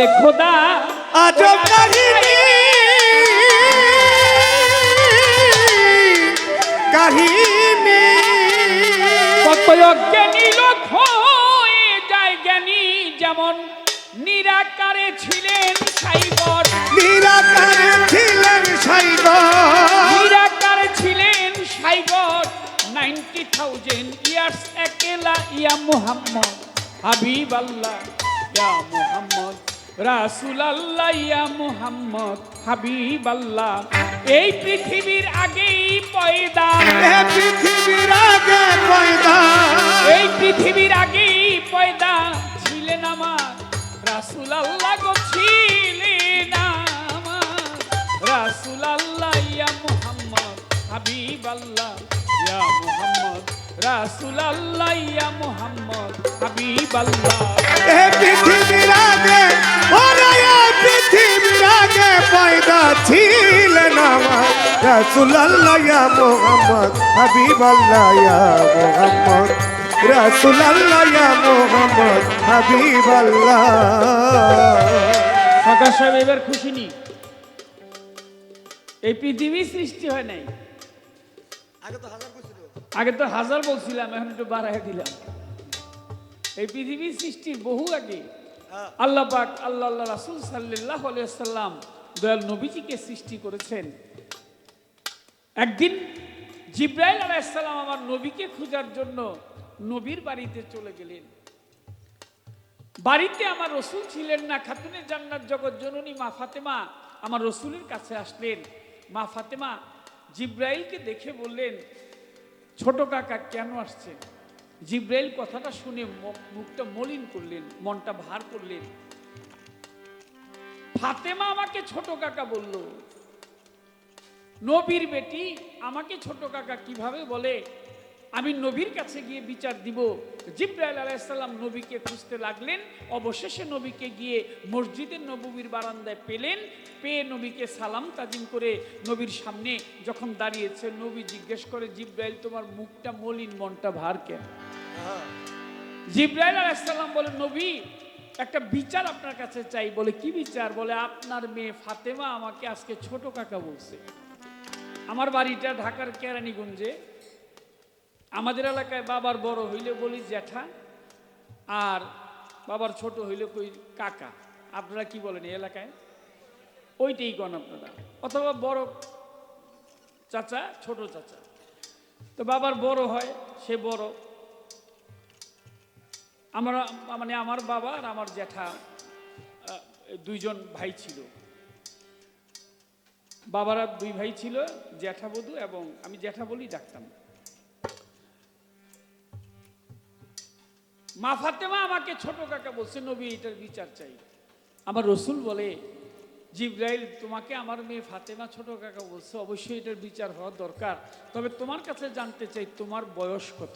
বলে খোদা আজব কাহিনী কাহিনী কত অজ্ঞানী লোক হয়ে যায় জ্ঞানী, যেমন নিরাকারে ছিলেন সাইবর, নিরাকারে ছিলেন সাইবর, নিরাকারে ছিলেন সাইবর 90,000 ইয়ার্স একেলা ইয়া মুহাম্মদ হাবিব আল্লাহ ইয়া মুহাম্মদ রাসূল আল্লাহ ইয়া মুহাম্মদ হাবিব আল্লাহ। এই পৃথিবীর আগেই পয়দা, এ পৃথিবীর আগে পয়দা, এই পৃথিবীর আগেই পয়দা ছিলেন আমার রাসূল আল্লাহ গো, ছিলেন আমার রাসূল আল্লাহ ইয়া মুহাম্মদ হাবিব আল্লাহ ইয়া মুহাম্মদ রাসূল আল্লাহ ইয়া মুহাম্মদ হাবিব আল্লাহ। এ পৃথিবীর আগে, ওরে এ পৃথিবীর আগে পয়দা ছিলেন আমার রাসূলুল্লাহ ইয়া মুহাম্মদ হাবিবাল্লাহ ইয়া মুহাম্মদ রাসূলুল্লাহ ইয়া মুহাম্মদ হাবিবাল্লাহ। সরকার সাহেব এবার খুশি নি? এই পৃথিবী সৃষ্টি হয় নাই, আগে তো হাজার বলছিলাম, এখন একটু বাড়াই দিলাম। এই পৃথিবী সৃষ্টির বহু আগে আল্লাহ পাক আল্লাহ রাসূল সাল্লাল্লাহু আলাইহি ওয়াসাল্লাম দয়াল নবীজিকে সৃষ্টি করেছেন। একদিন জিবরাইল আলাইহিস সালাম আমার নবীকে খোঁজার জন্য নবীর বাড়িতে চলে গেলেন। বাড়িতে আমার রসুল ছিলেন না। খাতুনে জান্নাত জগৎ জননী মা ফাতেমা আমার রসুলের কাছে আসলেন। মা ফাতেমা জিবরাইলকে দেখে বললেন, ছোট কাকা কেন আসছে? জিবরাইল কথাটা শুনে মুখটা মলিন করলেন, মনটা ভার করলেন। ফাতেমা আমাকে ছোট কাকা বলল, নবীর বেটি আমাকে ছোট কাকা কিভাবে বলে? আমি নবীর কাছে গিয়ে বিচার দিব। জিবরাইল আলাইহিস সালাম নবীকে খুঁজতে লাগলেন। অবশেষে নবীকে গিয়ে মসজিদে নববীর বারান্দায় পেলেন। পেয়ে নবীকে সালাম তাজিম করে নবীর সামনে যখন দাঁড়িয়েছে, নবী জিজ্ঞেস করে, জিবরাইল তোমার মুখটা মলিন, মনটা ভার কেন? জিবরাইল আলাইহিস সালাম বলে, নবী একটা বিচার আপনার কাছে চাই। বলে কি বিচার? বলে আপনার মেয়ে ফাতেমা আমাকে আজকে ছোট কাকা বলছে। আমার বাড়িটা ঢাকার কেরানীগঞ্জে। আমাদের এলাকায় বাবার বড় হইলে বলি জ্যাঠা, আর বাবার ছোট হইলে কই কাকা। আপনারা কি বলেন এই এলাকায়? ওইটাই কন আপনারা, অথবা বড় চাচা ছোট চাচা। তো বাবার বড় হয় সে বড়। আমরা মানে আমার বাবা আর আমার জ্যাঠা দুইজন ভাই ছিল। বাবারা দুই ভাই ছিল, জ্যাঠা বধূ, এবং আমি জ্যাঠা বলি ডাকতাম। মা ফাতেমা আমাকে ছোট কাকা বলছে, নবী এটার বিচার চাই। আমার রসুল বলে, জিবরাইল তোমাকে আমার মেয়ে ফাতেমা ছোট কাকা বলছে, অবশ্যই এটার বিচার হওয়া দরকার। তবে তোমার কাছে জানতে চাই তোমার বয়স কত?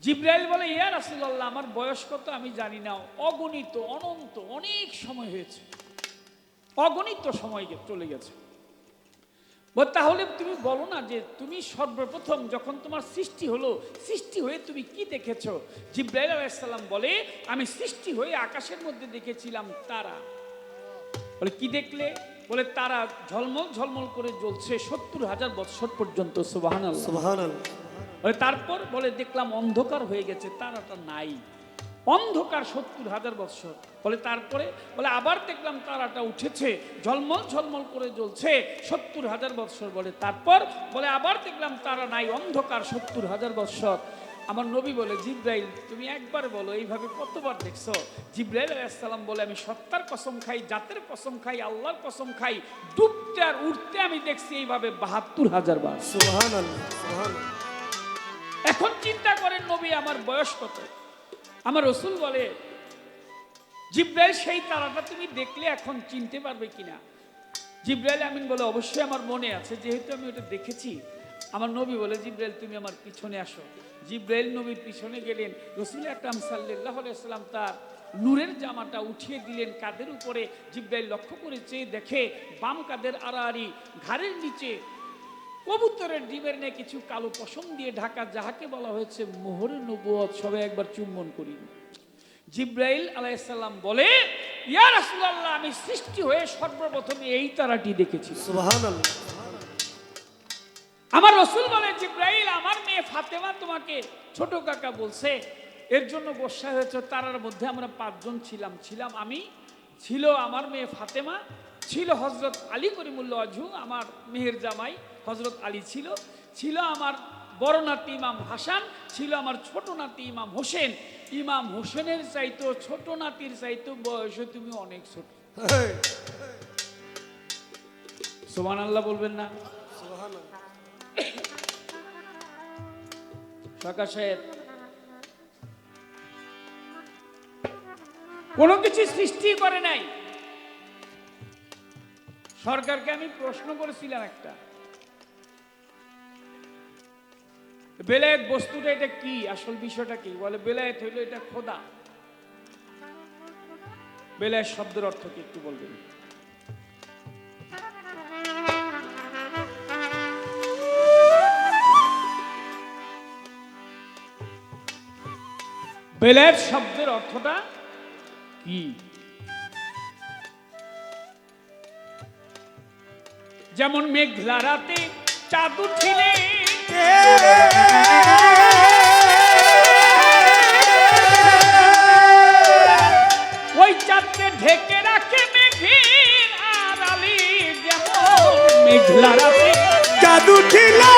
জিবরাইল বলে, ইয়া রাসূলুল্লাহ আমার বয়স কত আমি জানি না, অগণিত অনন্ত অনেক সময় হয়েছে, অগণিত সময় চলে গেছে। তাহলে তুমি বলো না যে তুমি সর্বপ্রথম যখন তোমার সৃষ্টি হলো, সৃষ্টি হয়ে তুমি কি দেখেছো? জিবরাইল আলাইহিস সালাম বলে, আমি সৃষ্টি হয়ে আকাশের মধ্যে দেখেছিলাম তারা। বলে কি দেখলে? বলে তারা ঝলমল ঝলমল করে জ্বলছে 70,000 বছর পর্যন্ত। সুবহানাল্লাহ সুবহানাল্লাহ। বলে তারপর বলে দেখলাম অন্ধকার হয়ে গেছে, তারাটা নাই, অন্ধকার 70,000 বছর। বলে তারপরে বলে আবার দেখলাম তারাটা উঠেছে, ঝলমল ঝলমল করে জ্বলছে 70,000 বছর। বলে তারপর বলে আবার দেখলাম তারা নাই, অন্ধকার 70,000 বছর। আমার নবী বলে, জিবরাইল তুমি একবার বলো এইভাবে কতবার দেখছো? জিবরাইল আলাইহিস সালাম বলে, আমি সত্তার কসম খাই, জাতের কসম খাই, আল্লাহর কসম খাই, ডুবতে আর উঠতে আমি দেখছি এইভাবে 72,000 বার। সুবহানাল্লাহ সুবহানাল্লাহ। এখন চিন্তা করেন নবী আমার বয়স কত? আমার রসুল বলে, জিবরাইল সেই তারাটা তুমি দেখলে এখন চিনতে পারবে কিনা? জিবরাইল আমিন বলে, অবশ্যই আমার মনে আছে, যেহেতু আমি ওটা দেখেছি। আমার নবী বলে, জিবরাইল তুমি আমার পিছনে আসো। জিবরাইল নবীর পিছনে গেলেন। রাসূল আকরাম সাল্লাল্লাহু আলাইহি ওয়াসাল্লাম তার নূরের জামাটা উঠিয়ে দিলেন কাঁধের উপরে। জিবরাইল লক্ষ্য করে চেয়ে দেখে বাম কাঁধের আড়াআড়ি ঘাড়ের নিচে কবুতরের ডিমের নিয়ে কিছু কালো পশম দিয়ে ঢাকা, যাহাকে বলা হয়েছে মোহরে নবুয়ত। সবাই একবার চুম্বন করি। জিব্রাইল আলাইহিস সালাম বলে, ইয়া রাসূলুল্লাহ, আমি সৃষ্টি হয়ে সর্বপ্রথম এই তারাটি দেখেছি। সুবহানাল্লাহ। আমার রাসূল বলে, জিব্রাইল, আমার মেয়ে ফাতেমা তোমাকে ছোট কাকা বলছে, এর জন্য গোসা হয়েছে। তারার মধ্যে আমরা 5 জন ছিলাম আমি, ছিল আমার মেয়ে ফাতেমা, ছিল হযরত আলী করিমুল্লাহ ওয়াজহু আমার মেহের জামাই হযরত আলী, ছিল আমার বড় নাতি ইমাম হাসান, ছিল আমার ছোট নাতি ইমাম হোসেন। ইমাম হোসেনের চাইতো ছোট নাতির চাইতো বয়সে তুমি অনেক ছোট। সুবহানাল্লাহ বলবেন না? সরকার সাহেব কোনো কিছু সৃষ্টি করে নাই। সরকারকে আমি প্রশ্ন করেছিলাম একটা, বেলায়েত বস্তুটা এটা কি, আসল বিষয়টা কি? বলে বেলায়েত হইল এটা খোদা। বেলায়েত শব্দের অর্থ কি একটু বলবেন? বেলায়েত শব্দের অর্থটা কি? যেমন মেঘলা রাতে চাঁদ উঠিলে ওই চাঁদকে ঢেকে রাখে মেঘের আড়ালে, যেমন মেঘলা রাতে চাঁদ উঠিলে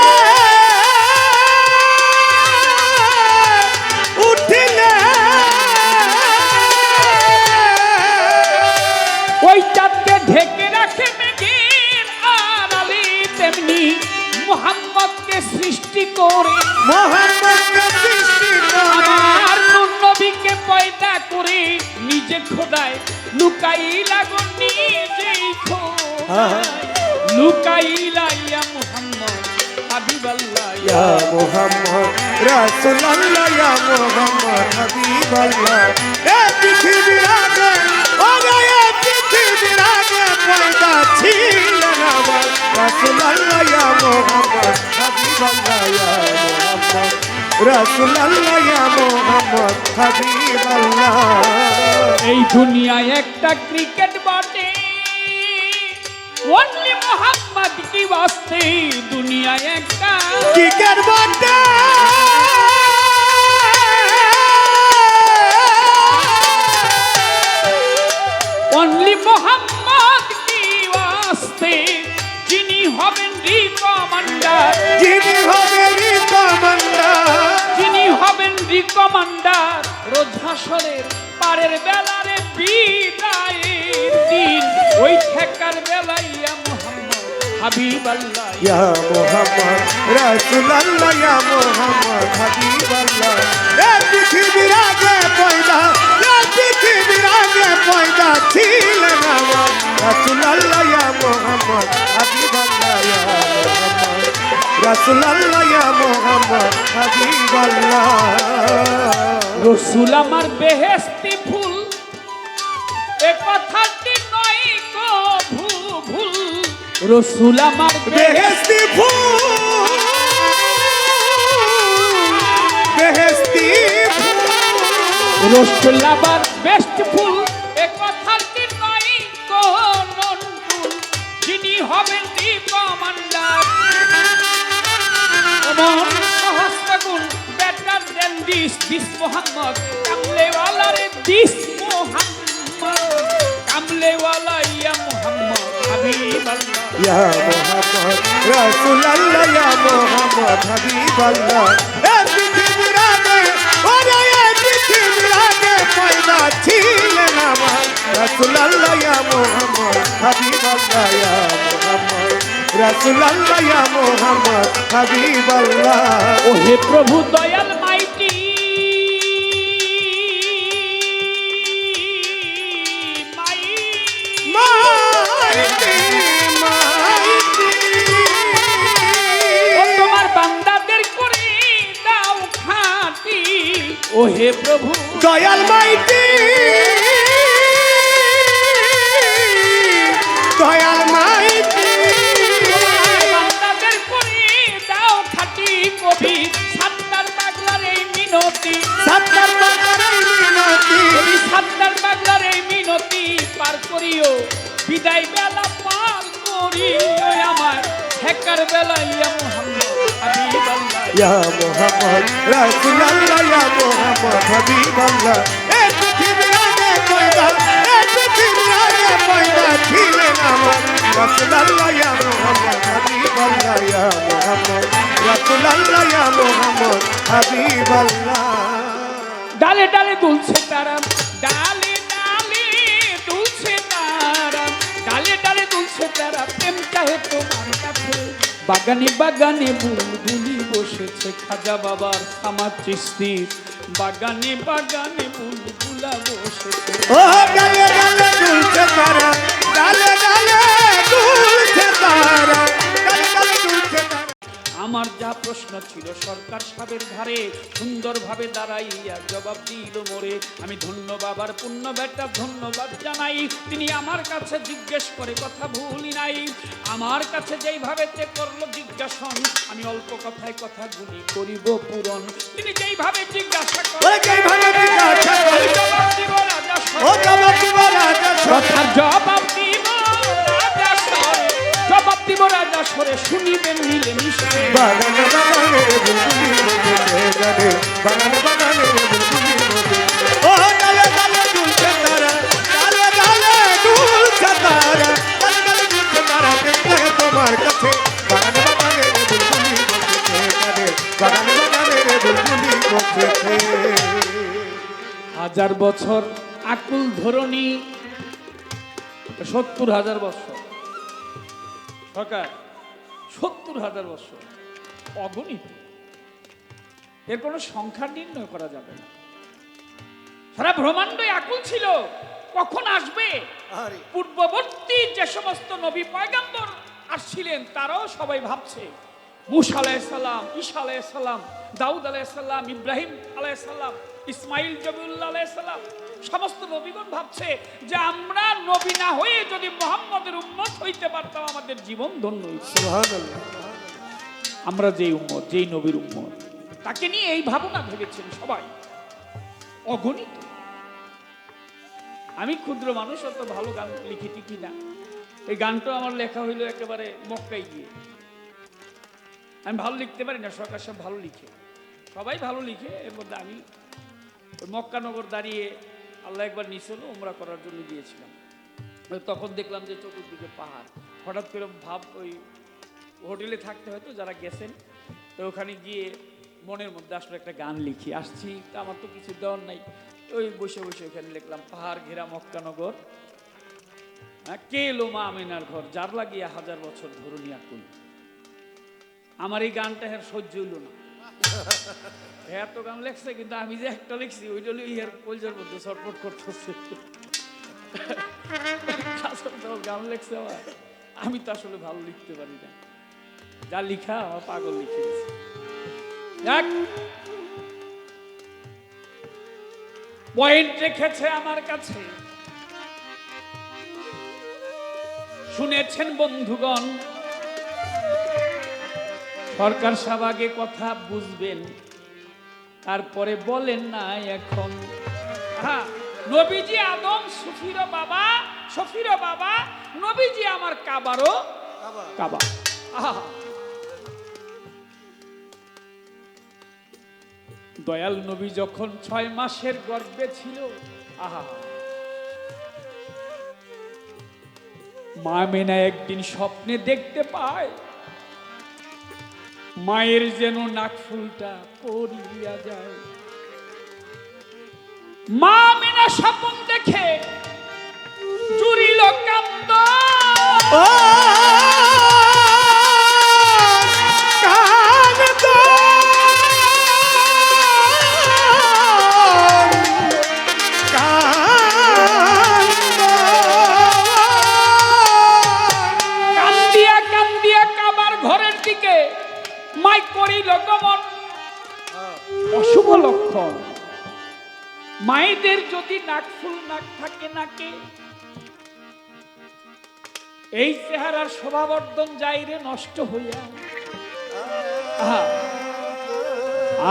ওই চাঁদকে ঢেকে রাখে মেঘের আড়ালে, তেমনি মুহাম্মদকে সৃষ্টি করে আমার নূর নবীকে পয়দা করে নিজে খোদায় লুকাইলা গো নিজেই খোদায় লুকাইলা। ইয়া মুহাম্মদ হাবিবাল্লাহ, ইয়া মুহাম্মদ রাসূলুল্লাহ, ইয়া মুহাম্মদ হাবিবাল্লাহ। এ পৃথিবীর আগে, ওরে এ পৃথিবীর আগে পয়দা ছিলেন আমার রাসূলুল্লাহ, ইয়া মুহাম্মদ হাবিবাল্লাহ, ইয়া মুহাম্মদ রাসূলুল্লাহ, ইয়া মুহাম্মদ হাবিবাল্লাহ। এই দুনিয়ায় একটা ক্রিকেট বটে, ওনলি মোহাম্মদ কি বাস্তে, দুনিয়ায় একটা ক্রিকেট বটে, অনলি মোহাম্মদ কি বাস্তে, যিনি হবেন রিকমান্ডার, যিনি হবেন রিকমান্ডার, যিনি হবেন রিকমান্ডার, রোজ হাসরের পারের বেলারে বিদায়ের দিন, ওই ঠেকার বেলায় ইয়া মুহাম্মদ হাবিবাল্লাহ, ইয়া মুহাম্মদ রাসূলুল্লাহ, ইয়া মুহাম্মদ হাবিবাল্লাহ। এ পৃথিবীর আগে পয়দা, এ পৃথিবীর আগে পয়দা ছিলেন আমার রাসূলুল্লাহ, ইয়া মুহাম্মদ হাবিবাল্লাহ, ইয়া মুহাম্মদ রাসূলুল্লাহ, ইয়া মুহাম্মদ হাবিবাল্লাহ। রসুল আমার বেহেশতি ফুল, এ কথাটি নয় গো ভুল, রসুল আমার বেহেশতি ফুল, বেহেশতি ফুল, রসুল আমার বেস্ট ফুল, এ কথাটি নয় কোন ভুল, যিনি হবেন রিকমান্ডার, অমন সহস্রগুণ বেটার দেন দিস মোহাম্মদ, কামলেওয়ালা রে দিস মোহাম্মদ, কামলেওয়ালা ইয়া মুহাম্মদ হাবিবাল্লাহ, ইয়া মুহাম্মদ রাসূলুল্লাহ, ইয়া মুহাম্মদ হাবিবাল্লাহ। এ পৃথিবীর আগে, ওরে এ পৃথিবীর আগে পয়দা ছিলেন আমার রাসূলুল্লাহ, ইয়া মুহাম্মদ হাবিবাল্লাহ, ইয়া মুহাম্মদ রাসূলুল্লাহ, ইয়া মুহাম্মদ হাবিবাল্লাহ। ও হে প্রভু দয়াল মাইটি, মাইটি মাইটি, ও তোমার বান্দাদের করে দাও খাঁটি, ও হে প্রভু দয়াল মাইটি, দয়াল মাইটি, বান্দাদের করে দাও খাঁটি, কবি সাত্তার পাগলার এই মিনতি, সাত্তার পাগলার এই মিনতি, করিও, বিদায় বেলা পার করিও আমার, হেকার বেলা ইয়া মুহাম্মদ হাবিবাল্লাহ। ইয়া মোহাম্মদ রাসূলুল্লাহ ইয়া মোহাম্মদ হাবিবাল্লাহ। এই পৃথিবীর আগে পয়দা, এই পৃথিবীর আগে পয়দা ছিলেন আমার রাসূলুল্লাহ ইয়া মোহাম্মদ হাবিবাল্লাহ। ইয়া মোহাম্মদ রাসূলুল্লাহ ইয়া মোহাম্মদ হাবিবাল্লাহ। ডালে ডালে দুলছে তারা, ডালে ডালে দুলছে তারা, ডালে ডালে দুলছে তারা, প্রেম চাহে তোমার কাছে। বাগানে বাগানে বুলবুলি বসেছে খাজা বাবার সামাদ চিশতি, বাগানে বাগানে বুলবুলা বসেছে। ও ডালে ডালে দুলছে তারা, ডালে ডালে দুলছে তারা, ডালে ডালে দুলছে তারা। আমার যা প্রশ্ন ছিল সরকার সাহেবের ধারে সুন্দরভাবে দাঁড়াইয়া জবাব দিল মোরে। আমি ধন্য বাবার পুণ্য বেটা ধন্যবাদ জানাই, তিনি আমার কাছে জিজ্ঞেস করে কথা ভুলি নাই। আমার কাছে যেইভাবে তে করলো জিজ্ঞাসন, আমি অল্প কথায় কথাগুলি করিব পূরণ। তিনি যেইভাবে জিজ্ঞাসা করে যেইভাবে জিজ্ঞাসা করে জবাব দিব রাজা ও জবাব দিব রাজা কথার জবাব দিব রাজা সরে, জবাব দিব রাজা সরে, শুনিবেন মিলে মিশে। বাগানে বাগানে বুলবুলি বসেছে গানে, বাগানে বাগানে বুলবুলি বসেছে। ও ডালে ডালে দুলছে তারা, ডালে ডালে দুলছে তারা, ডালে ডালে দুলছে তারা, দেখতে তোমার কাছে। বাগানে বাগানে বুলবুলি বসেছে গানে, বাগানে বাগানে বুলবুলি বসেছে। 1000 বছর আকুল ধরণী, 70,000 বছর সরকার, 70,000 বছর অগণিত, এর কোনো সংখ্যা নির্ণয় করা যাবে না। সারা ব্রহ্মাণ্ডই আকুল ছিল কখন আসবে। পূর্ববর্তী যে সমস্ত নবী পয়গম্বর আসছিলেন তারাও সবাই ভাবছে, মূসা আলাইহিস সালাম, ঈসা আলাইহিস সালাম, দাউদ আলাইহিস সালাম, ইব্রাহিম আলাইহিস সালাম, ইসমাইল জবিউল্লাহ আলাইহিস সালাম, সমস্ত নবীগণ ভাবছে যে আমরা নবী না হয়ে যদি মুহাম্মদের উম্মত হইতে পারতাম আমাদের জীবন ধন্য হইত। সুবহানাল্লাহ। আমরা যেই উম্মত, যেই নবীর উম্মত, তাকে নিয়ে এই ভাবনা ভেবেছেন সবাই অগণিত। আমি ক্ষুদ্র মানুষ, অত ভালো গান লিখি টিকি না। এই গানটা আমার লেখা হইলো একেবারে মক্কায় গিয়ে। আমি ভালো লিখতে পারি না, সরকার সাহেব ভালো লিখে, সবাই ভালো লিখে। এর মধ্যে আমি ওই মক্কানগর দাঁড়িয়ে আল্লাহ একবার নিছিল উমরা করার জন্য গিয়েছিলাম। তখন দেখলাম যে চতুর্দিকে পাহাড়। হঠাৎ করে ভাব, ওই হোটেলে থাকতে হয়তো যারা গেছেন, তো ওখানে গিয়ে মনের মধ্যে আসলে একটা গান লিখি। আসছি, তা আমার তো কিছু দেওয়ার নাই, ওই বসে বসে ওখানে লিখলাম, পাহাড় ঘেরা মক্কানগর, কে এলো মা আমিনার ঘর, যার লাগিয়া 1000 বছর ধরুন আকুল। আমার এই গানটা এর সহ্য হইল না। এত গান লেখছে, কিন্তু আমি যে একটা লিখছি ওইটা ইহার কলজার মধ্যে ছটফট করতেছে। গান লেখছে আমার, আমি তো আসলে ভালো লিখতে পারি না, যা লিখা আমার পাগল লিখে গেছে। পয়েন্ট রেখেছে আমার কাছে, শুনেছেন বন্ধুগণ। সরকার সাহেব আগে কথা বুঝবেন, তারপরে বলেন না এখন। নবীজি আদম সফির বাবা, সফির বাবা, নবীজি আমার কাবারও কাবা। দয়াল নবী যখন 6 মাসের গর্ভে ছিল, মা মেনা একদিন স্বপ্নে দেখতে পায় মায়ের যেন নাকফুলটা পড়িয়া যায়। মা মেনা স্বপ্ন দেখে জুড়িল কান্দ, কান্দিয়া কান্দিয়া কাবার ঘরের দিকে মাই করিল গমন। অশুভ লক্ষণ, মায়েদের যদি নাকফুল নাক থাকে নাকে, এই চেহারার শোভাবর্ধন যাইরে নষ্ট হইয়া।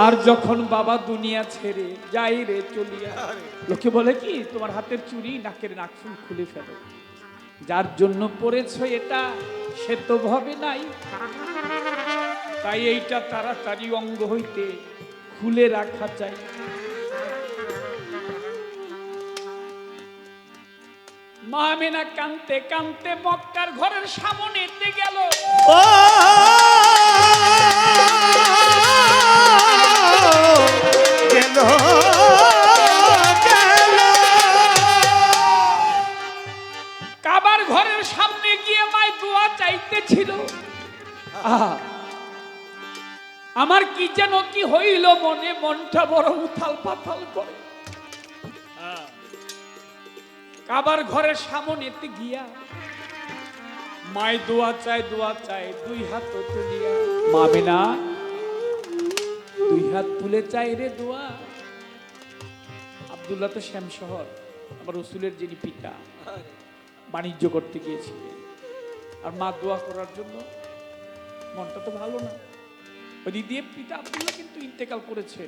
আর যখন বাবা দুনিয়া ছেড়ে যাই রে চলিয়া, লোকে বলে কি তোমার হাতের চুড়ি নাকের নাকফুল খুলে ফেলো, যার জন্য পড়েছ এটা সে তো ভাবে নাই, তাই এইটা তাড়াতাড়ি অঙ্গ হইতে খুলে রাখা চাই। মা আমেনা কানতে কানতে মক্কার ঘরের সামনেতে গেল। ও গেল গেল কাবার ঘরের সামনে গিয়ে মায় দোয়া চাইতেছিল। আহা, আমার কি যেন কি হইল মনে, মনটা বড় উথাল পাথাল করে। কাবার ঘরের সামনেতে গিয়া মায় দোয়া চায় দুই হাত তুলিয়া। মা আমেনা দুই হাত তুলে চাই রে দোয়া। আব্দুল্লাহ তো শ্যাম শহর, আমার রসুলের যিনি পিতা, বাণিজ্য করতে গিয়েছিলেন, আর মা দোয়া করার জন্য, মনটা তো ভালো না। ওই দিয়ে পিতা আব্দুল্লাহ কিন্তু ইন্তেকাল করেছে।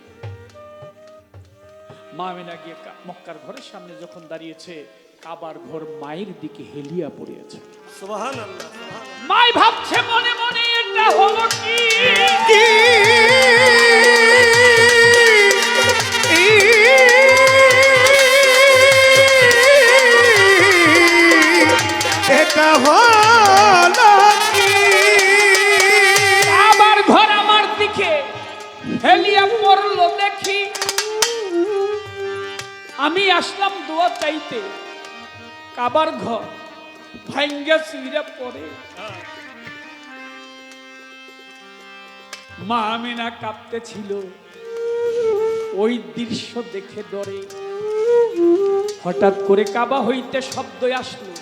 মা আমেনা গিয়ে মক্কার ঘরের সামনে যখন দাঁড়িয়েছে, কাবার ঘর মায়ের দিকে হেলিয়া পড়েছে। সুবহানাল্লাহ। মাই ভাবছে মনে মনে এটা হলো কি, এটা হলো কি? আবার ঘর আমার দিকে হেলিয়া পড়লো দেখি। আমি আসলাম দোয়া চাইতে, কাবার ঘর ভাঙ্গা চুইরা পড়ে। মা আমেনা কাঁপতেছিল ওই দৃশ্য দেখে ডরে। হঠাৎ করে কাবা হইতে শব্দ আসলো।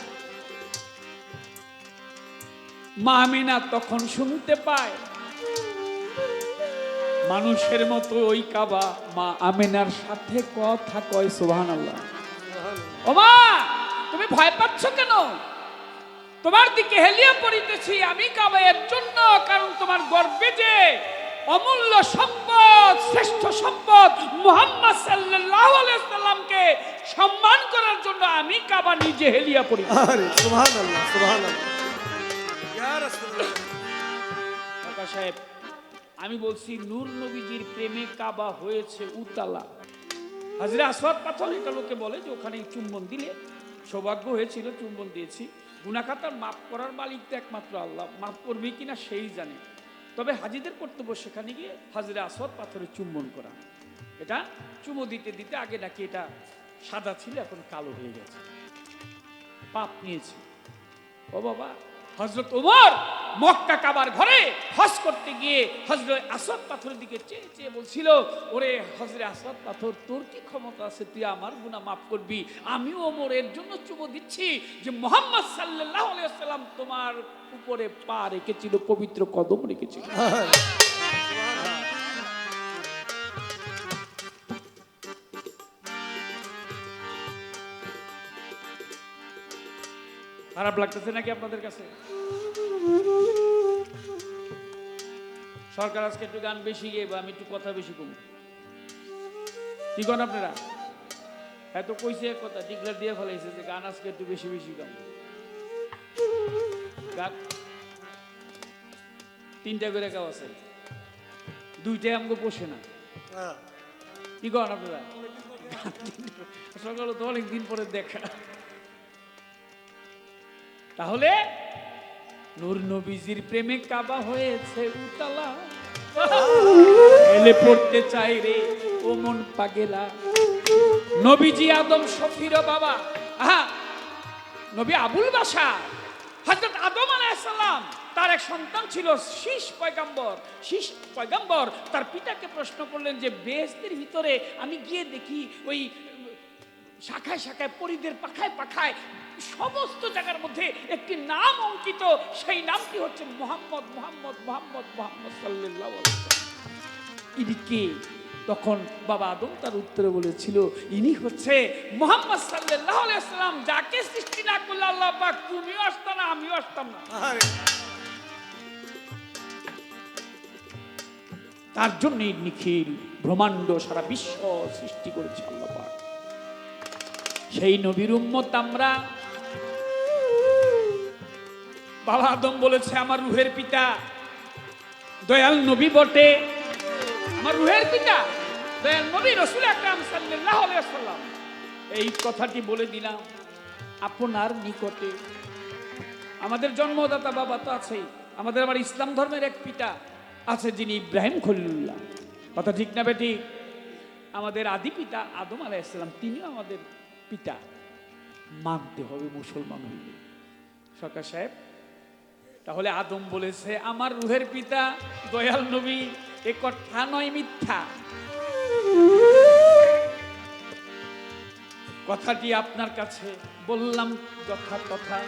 মা আমেনা তখন শুনতে পায় মানুষের মতো ওই কাবা মা আমেনার সাথে কথা কয়। সুবহানাল্লাহ। ও মা, তুমি ভয় পাচ্ছ কেন? তোমার দিকে হেলিয়া পড়িতেছি আমি কাবা এর জন্য, কারণ তোমার গর্বে যে অমূল্য সম্পদ, শ্রেষ্ঠ সম্পদ মুহাম্মদ সাল্লাল্লাহু আলাইহি ওয়াসাল্লামকে সম্মান করার জন্য আমি কাবা নিজে হেলিয়া পড়ি। আরে সুবহানাল্লাহ, সুবহানাল্লাহ। ইয়া রাসূলুল্লাহ। কাকা সাহেব, আমি বলছি নূর নবীজির প্রেমে কাবা হয়েছে উতালা। হাজরে আসওয়াদ পাথর, এটা লোকে বলে যে ওখানে চুম্বন দিলে সৌভাগ্য হয়েছিল, চুম্বন দিয়েছি। গুনাহ খাতার মাফ করার মালিক তো একমাত্র আল্লাহ, মাফ করবে কিনা সেই জানে। তবে হাজিদের কর্তব্য সেখানে গিয়ে হাজরে আসওয়াদ পাথরে চুম্বন করা। এটা চুমো দিতে দিতে আগে নাকি এটা সাদা ছিল, এখন কালো হয়ে গেছে, পাপ নিয়েছে। ও বাবা, হযরত ওমর মক্কা কাবার ঘরে হজ করতে গিয়ে হযরত আসওয়াদ পাথরের দিকে চেয়ে চেয়ে বলছিল, ওরে হযরত আসওয়াদ পাথর, তোর কি ক্ষমতা আছে তুই আমার গুনাহ মাফ করবি? আমিও ওমরের জন্য চুমো দিচ্ছি যে মুহাম্মদ সাল্লাল্লাহু আলাইহি ওয়াসাল্লাম তোমার উপরে পা রেখেছিল, পবিত্র কদম রেখেছিল। খারাপ লাগতেছে নাকি আপনাদের কাছে? সরকার আজকে একটু গান বেশি গেয়ে, আমি একটু কথা বেশি কম, কি করেন আপনারা? এত কইছে এক কথা, ডিক্লার দিয়ে ফেলাইছে যে গান আজকে একটু বেশি বেশি গান। গান তিনটা করে গাও আছে, দুইটাই আমাকে পোষে না। কি করেন আপনারা? সকালে তো অনেকদিন পরে দেখা। তাহলে নূর নবীজির প্রেমে কাবা হয়েছে উতালা। এলে পড়তে চাই রে ও মন পাগেলা। নবীজি আদম শফির বাবা, নবী আবুল বাশার হযরত আদম আলাইহিস সালাম, তার এক সন্তান ছিল শীষ পয়গম্বর। শীষ পয়গম্বর তার পিতাকে প্রশ্ন করলেন যে বেহেশতের ভিতরে আমি গিয়ে দেখি ওই শাখায় শাখায় পরীদের পাখায় পাখায় সমস্ত জায়গার মধ্যে একটি নাম অঙ্কিত, সেই নামটি হচ্ছে মুহাম্মদ মুহাম্মদ মুহাম্মদ মুহাম্মদ সাল্লাল্লাহু আলাইহি ওয়াসাল্লাম। ইনি কে? তখন বাবা আদম তার উত্তরে বলেছিল, ইনি হচ্ছে মুহাম্মদ সাল্লাল্লাহু আলাইহি ওয়াসাল্লাম, যাকে সৃষ্টি না করলে আল্লাহ পাক তুমিও আসতাম না, আমিও আসতাম না। তার জন্যই নিখিল ব্রহ্মাণ্ড সারা বিশ্ব সৃষ্টি করেছে আল্লাহ পাক। সেই নবীর উম্মত আমরা। বাবা আদম বলেছে আমার রুহের পিতা দয়াল নবী বটে, আমার রুহের পিতা দয়াল নবী রাসূল আকরাম সাল্লাল্লাহু আলাইহি ওয়াসাল্লাম। এই কথাটি বলে দিলাম আপনার নিকটে। আমাদের জন্মদাতা বাবা তো আছেই, আমাদের আবার ইসলাম ধর্মের এক পিতা আছে যিনি ইব্রাহিম খলিলুল্লাহ। কথা ঠিক না বেটি? আমাদের আদি পিতা আদম আলাইহিস সালাম, তিনিও আমাদের পিতা। মানতে হবে মুসলমান হইলে। সরকার সাহেব, তাহলে আদম বলেছে আমার রুহের পিতা দয়াল নবী, এ কথা নয় মিথ্যা। কথাটি আপনার কাছে বললাম যথাতথা।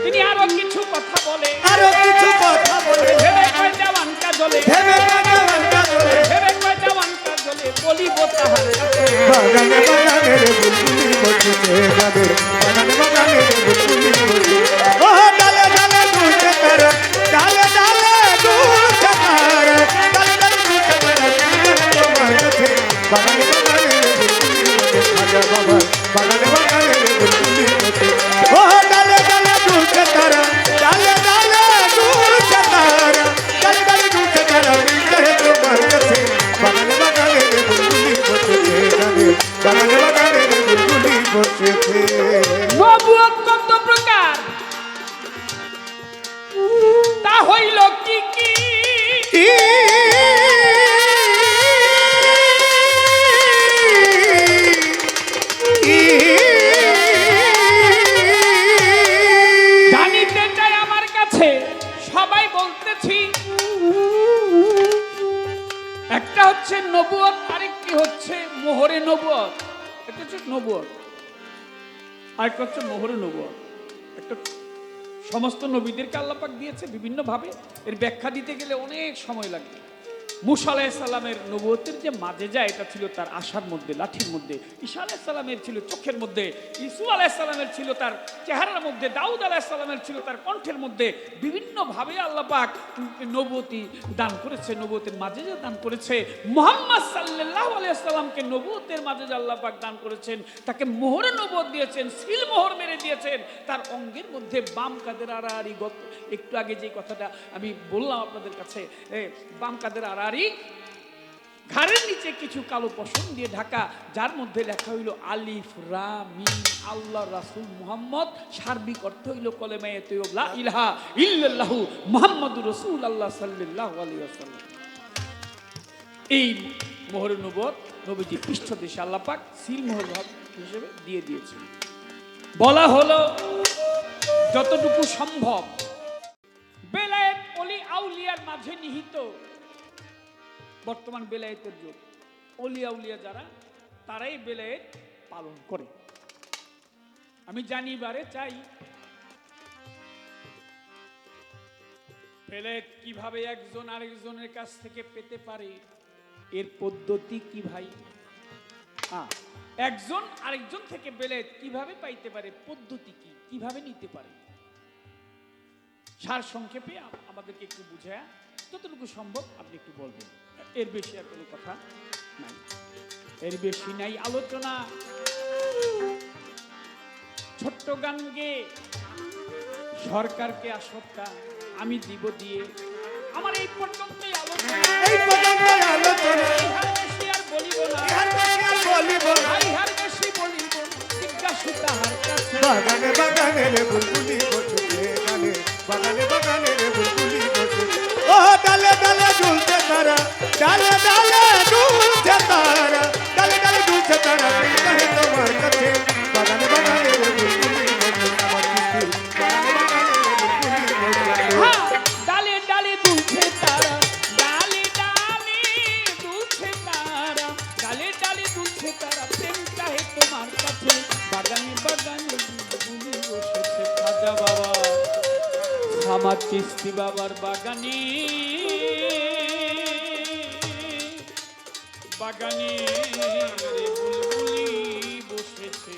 তিনি আরো কিছু কথা বলে, আরো কিছু কথা বলে, ভেবে কয় দেওয়ান কাজলে, ভেবে দেওয়ান কাজলে, ভেবে কয় দেওয়ান কাজলে বলিব তাহার কাছে। বাগানে বাগানে রে বুলবুলি বসেছে যাদের, বাগানে বাগানে রে বুলবুলি বসেছে। ও ডালে ডালে দুলছে তারা, ডালে ডালে দুলছে তারা, ডালে ডালে দুলছে তারা, তোমার কাছে। বাগানে বাগানে রে বুলবুলি বসেছে খাজা বাবা, বাগানে বাগানে রে বুলবুলি বসেছে। ও ডালে ডালে দুলছে তারা, ডালে ডালে দুলছে তারা, ডালে ডালে দুলছে তারা, তোমার কাছে। বাগানে বাগানে রে বুলবুলি বসেছে যাদের, বাগানে বাগানে রে বুলবুলি বসেছে। নবুয়ত কত প্রকার তা হইল কি কি? জানিতে চাই আমার কাছে সবাই বলতেছি। একটা হচ্ছে নবুয়ত, আরেকটি হচ্ছে মোহরে নবুয়ত। এটা হচ্ছে নবুয়ত, আরেকটা হচ্ছে মোহরে নবুয়ত। একটা সমস্ত নবীদেরকে আল্লাহ পাক দিয়েছে বিভিন্ন ভাবে, এর ব্যাখ্যা দিতে গেলে অনেক সময় লাগবে। মুসা আলাইহিস সালামের নবুয়তের যে মাঝে যায় এটা ছিল তার আশার মধ্যে, লাঠির মধ্যে। ঈসা আলাইহিস সালামের ছিল চোখের মধ্যে, ইসু আলাইহিস সালামের ছিল তার চেহারার মধ্যে, দাউদ আলাইহিস সালামের ছিল তার কণ্ঠের মধ্যে। বিভিন্ন ভাবে আল্লাহ পাক নবুয়তি দান করেছে, নবুয়তের মাঝে যে দান করেছে। মুহাম্মদ সাল্লাল্লাহু আলাইহি সাল্লামকে নবুয়তের মাঝে যে আল্লাহ পাক দান করেছেন, তাকে মোহরে নবুয়ত দিয়েছেন, সিল মোহর মেরে দিয়েছেন। তার অঙ্গের মধ্যে বাম কাদের আড়াআড়ি, গত একটু আগে যে কথাটা আমি বললাম আপনাদের কাছে, বাম কাদের আড়াআড়ি, ঘাড়ের নিচে কিছু কালো পশম দিয়ে ঢাকা, যার মধ্যে লেখা হইল আলিফ রা মিম আল্লাহ রাসূল মুহাম্মদ। সার্বিক অর্থ হইল কলেমায়ে তৈয়ব লা ইলাহা ইল্লাল্লাহু মুহাম্মাদুর রাসূলুল্লাহ সাল্লাল্লাহু আলাইহি ওয়াসাল্লাম। এই মোহরে নবুয়ত নবীজি পৃষ্ঠদেশে আল্লাহ পাক সিল মোহর হিসেবে দিয়ে দিয়েছেন। বলা হলো যতটুকু সম্ভব বেলায়েত ওলি আউলিয়ার মাঝে নিহিত। বর্তমান বেলায়েতের যুগ, ওলিয়া উলিয়া যারা, তারাই বেলায়েত পালন করে। আমি জানিবারে চাই বেলায়েত কিভাবে একজন আরেকজনের কাছ থেকে পেতে পারে, এর পদ্ধতি কি ভাই? একজন আরেকজন থেকে বেলায়েত কিভাবে পাইতে পারে, পদ্ধতি কি, কিভাবে নিতে পারে, সার সংক্ষেপে আমাদেরকে একটু বুঝায় যতটুকু সম্ভব আপনি একটু বলবেন। এর বেশি আর কোনো কথা নাই, এর বেশি নাই আলোচনা। ছোট্ট গান গেয়ে সরকারকে আশঙ্কা আমি দিব দিয়ে। আমার এই পর্যন্তই আলোচনা, এই পর্যন্তই আলোচনা, ইহার বেশি আর বলিব না, ইহার বেশি আর বলিব না। ইহার বেশি বলিব জিজ্ঞাসু তাহার কাছে। বাগানে বাগানে রে বুলবুলি বসেছে গানে, বাগানে বাগানে রে বুলবুলি বসেছে। ও ডালে ডালে দুলছে তারা, ডালে ডালে দুলছে তারা, ডালে ডালে দুলছে তারা, কাহে তোমার কাছে। বাগানে বাগানে রে বুলবুলি বসেছে আমার কিস্তি, বাগানে বাগানে রে বুলবুলি বসেছে। হ্যাঁ, ডালে ডালে দুলছে তারা, ডালে ডালে দুলছে তারা, ডালে ডালে দুলছে তারা, প্রেম চাহে তোমার কাছে। বাগানে বাগানে বুলবুলি বসেছে খাজা বাবা, আমার চিস্তি বাবার বাগানে, বাগানে রে বুলবুলি বসেছে।